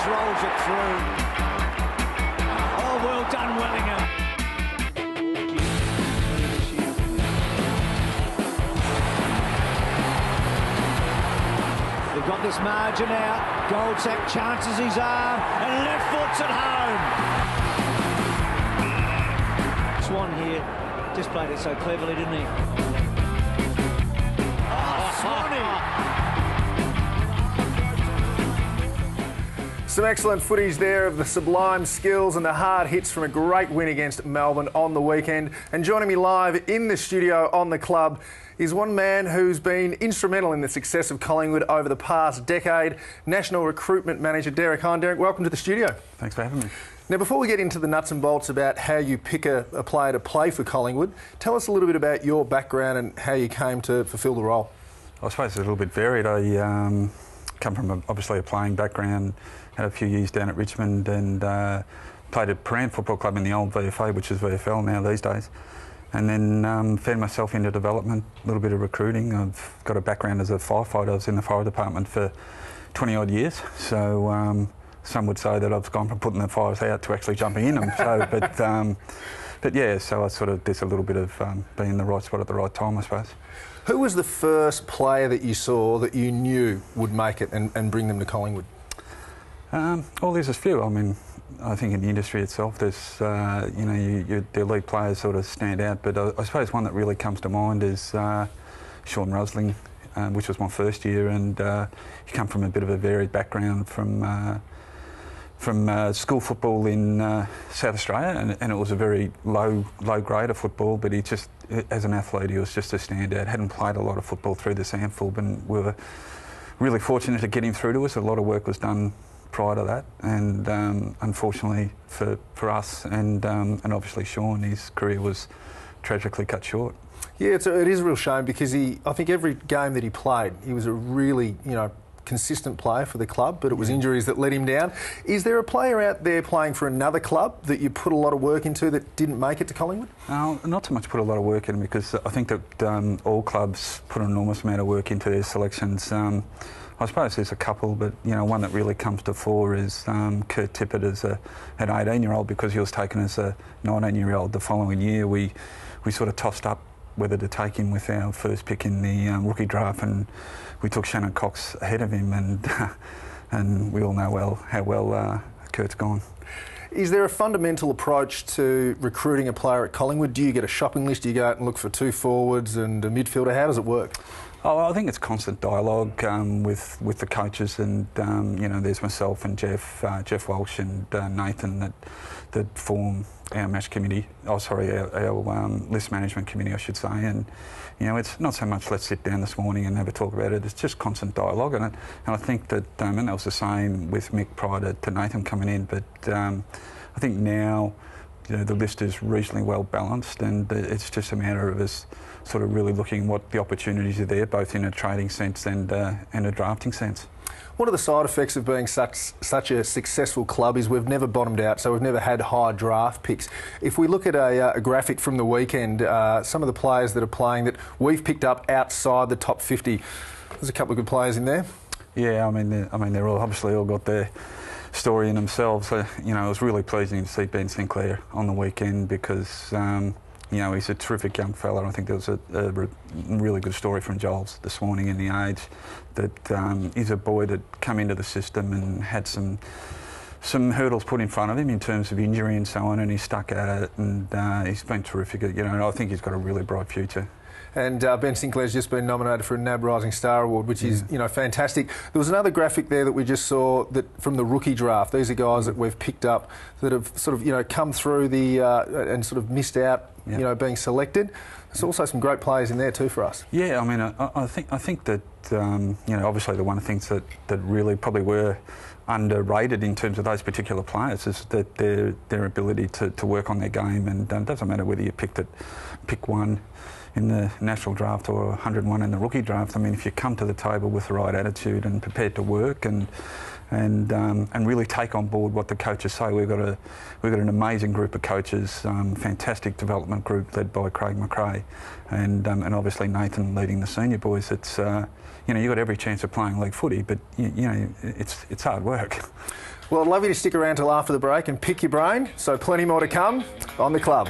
just rolls it through. Oh, well done, Wellingham. They've got this margin out. Goldsack chances his arm and left foot's at home. Swan here just played it so cleverly, didn't he? Oh, Swanee! Some excellent footage there of the sublime skills and the hard hits from a great win against Melbourne on the weekend. And joining me live in the studio on the club is one man who's been instrumental in the success of Collingwood over the past decade, National Recruitment Manager Derek Hine. Derek, welcome to the studio. Thanks for having me. Now, before we get into the nuts and bolts about how you pick a player to play for Collingwood, tell us a little bit about your background and how you came to fulfil the role. I suppose it's a little bit varied. I come from obviously a playing background, had a few years down at Richmond and played at Paran Football Club in the old VFA, which is VFL now these days. And then fed myself into development, a little bit of recruiting. I've got a background as a firefighter. I was in the fire department for 20 odd years. So some would say that I've gone from putting the fires out to actually jumping in them. So, but yeah, so I sort of did a little bit of being in the right spot at the right time, I suppose. Who was the first player that you saw that you knew would make it and bring them to Collingwood? Well, there's a few. I mean, I think in the industry itself, there's, you know, the elite players sort of stand out, but I suppose one that really comes to mind is Sean Rosling, which was my first year, and he come from a bit of a varied background from school football in South Australia, and it was a very low grade of football, but he just, as an athlete, he was just a standout. Hadn't played a lot of football through the SANFL, and we were really fortunate to get him through to us. A lot of work was done prior to that, and unfortunately for us and obviously Sean, his career was tragically cut short. Yeah, it is a real shame because I think every game that he played, he was a really, consistent player for the club, but it was injuries that let him down. Is there a player out there playing for another club that you put a lot of work into that didn't make it to Collingwood? Not so much put a lot of work in, because I think that all clubs put an enormous amount of work into their selections. I suppose there's a couple, but one that really comes to fore is Kurt Tippett as an 18-year-old, because he was taken as a 19-year-old the following year. We sort of tossed up whether to take him with our first pick in the rookie draft, and we took Shannon Cox ahead of him, and we all know how well Kurt's gone. Is there a fundamental approach to recruiting a player at Collingwood? Do you get a shopping list? Do you go out and look for 2 forwards and a midfielder? How does it work? Oh, I think it's constant dialogue with the coaches, and there's myself and Jeff Walsh and Nathan that form our match committee. Oh, sorry, our list management committee, I should say. And it's not so much let's sit down this morning and have a talk about it. It's just constant dialogue, and I think that and that was the same with Mick prior to Nathan coming in. But I think now the list is reasonably well balanced, and it's just a matter of us sort of really looking what the opportunities are there, both in a trading sense and a drafting sense. One of the side effects of being such a successful club is we've never bottomed out, so we've never had high draft picks. If we look at a graphic from the weekend, some of the players that are playing that we've picked up outside the top 50, there's a couple of good players in there. Yeah, I mean they're all obviously all got their story in themselves. It was really pleasing to see Ben Sinclair on the weekend, because he's a terrific young fella. I think there was a really good story from Giles this morning in The Age that he's a boy that come into the system and had some hurdles put in front of him in terms of injury and so on, and he stuck at it, and he's been terrific. I think he's got a really bright future. And Ben Sinclair's just been nominated for a NAB Rising Star Award, which is, fantastic. There was another graphic there that we just saw that from the rookie draft. These are guys that we've picked up that have sort of, come through the and sort of missed out, being selected. There's also some great players in there too for us. Yeah, I mean, I think that obviously the one of the things that really probably were underrated in terms of those particular players is that their ability to work on their game, and it doesn't matter whether you pick one in the national draft or 101 in the rookie draft. I mean, if you come to the table with the right attitude and prepared to work and really take on board what the coaches say, we've got an amazing group of coaches, fantastic development group led by Craig McRae, and obviously Nathan leading the senior boys. It's you've got every chance of playing league footy, but it's hard work. Well, I'd love you to stick around till after the break and pick your brain, so plenty more to come on The Club.